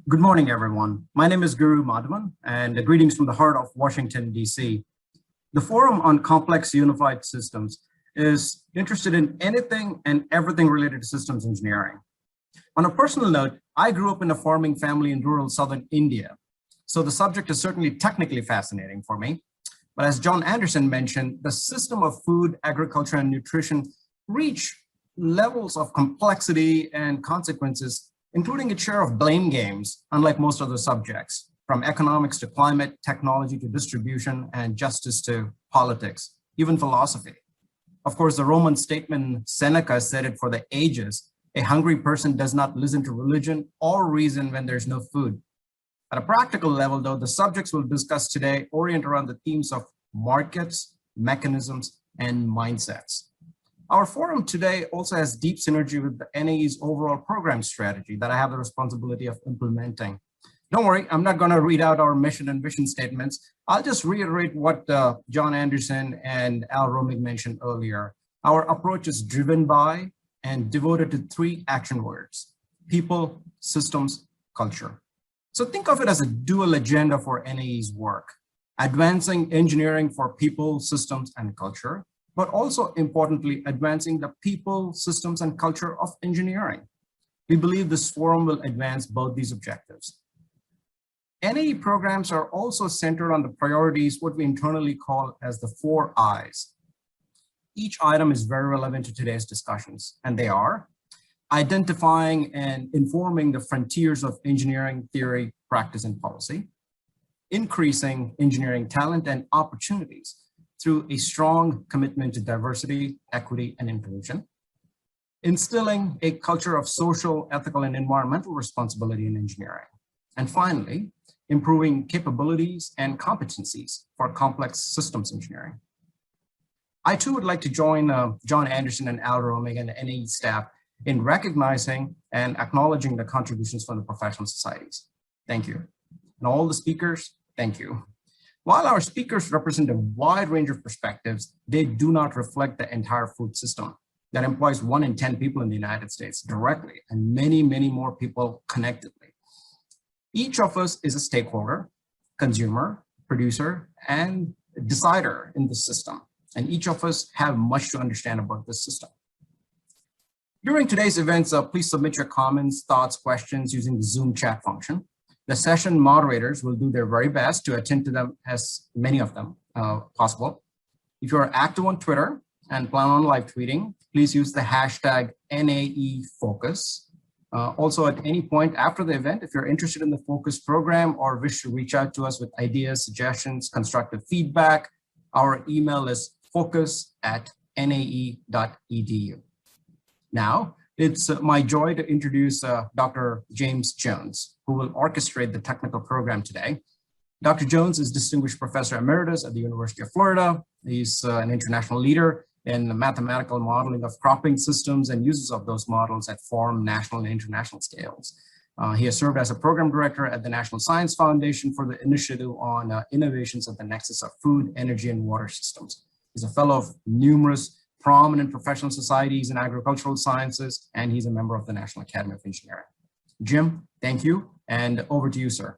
Good morning, everyone. My name is Guru Madhavan, and greetings from the heart of Washington, D.C. The Forum on Complex Unified Systems is interested in anything and everything related to systems engineering. On a personal note, I grew up in a farming family in rural southern India, so the subject is certainly technically fascinating for me. But as John Anderson mentioned, the system of food, agriculture, and nutrition reach levels of complexity and consequences, including its share of blame games, unlike most other subjects, from economics to climate, technology to distribution, and justice to politics, even philosophy. Of course, the Roman statesman Seneca said it for the ages: a hungry person does not listen to religion or reason when there's no food. At a practical level, though, the subjects we'll discuss today orient around the themes of markets, mechanisms, and mindsets. Our forum today also has deep synergy with the NAE's overall program strategy that I have the responsibility of implementing. Don't worry, I'm not going to read out our mission and vision statements. I'll just reiterate what John Anderson and Al Romig mentioned earlier. Our approach is driven by and devoted to three action words: people, systems, culture. So think of it as a dual agenda for NAE's work: advancing engineering for people, systems, and culture, but also importantly, advancing the people, systems, and culture of engineering. We believe this forum will advance both these objectives. NAE programs are also centered on the priorities, what we internally call as the 4 I's. Each item is very relevant to today's discussions, and they are: identifying and informing the frontiers of engineering theory, practice, and policy; increasing engineering talent and opportunities through a strong commitment to diversity, equity, and inclusion; instilling a culture of social, ethical, and environmental responsibility in engineering; and finally, improving capabilities and competencies for complex systems engineering. I too would like to join John Anderson and Al Romig and the NAE staff in recognizing and acknowledging the contributions from the professional societies. Thank you. And all the speakers, thank you. While our speakers represent a wide range of perspectives, they do not reflect the entire food system that employs 1 in 10 people in the United States directly, and many, many more people connectedly. Each of us is a stakeholder, consumer, producer, and decider in the system. And each of us have much to understand about this system. During today's events, please submit your comments, thoughts, questions using the Zoom chat function. The session moderators will do their very best to attend to them, as many of them possible. If you are active on Twitter and plan on live tweeting, please use the hashtag NAEFocus. Also, at any point after the event, if you're interested in the Focus program or wish to reach out to us with ideas, suggestions, constructive feedback, our email is focus@nae.edu. Now, it's my joy to introduce Dr. James Jones, who will orchestrate the technical program today. Dr. Jones is Distinguished Professor Emeritus at the University of Florida. He's an international leader in the mathematical modeling of cropping systems and uses of those models at farm, national, and international scales. He has served as a program director at the National Science Foundation for the initiative on innovations at the nexus of food, energy, and water systems. He's a fellow of numerous prominent professional societies in agricultural sciences, and he's a member of the National Academy of Engineering. Jim, thank you, and over to you, sir.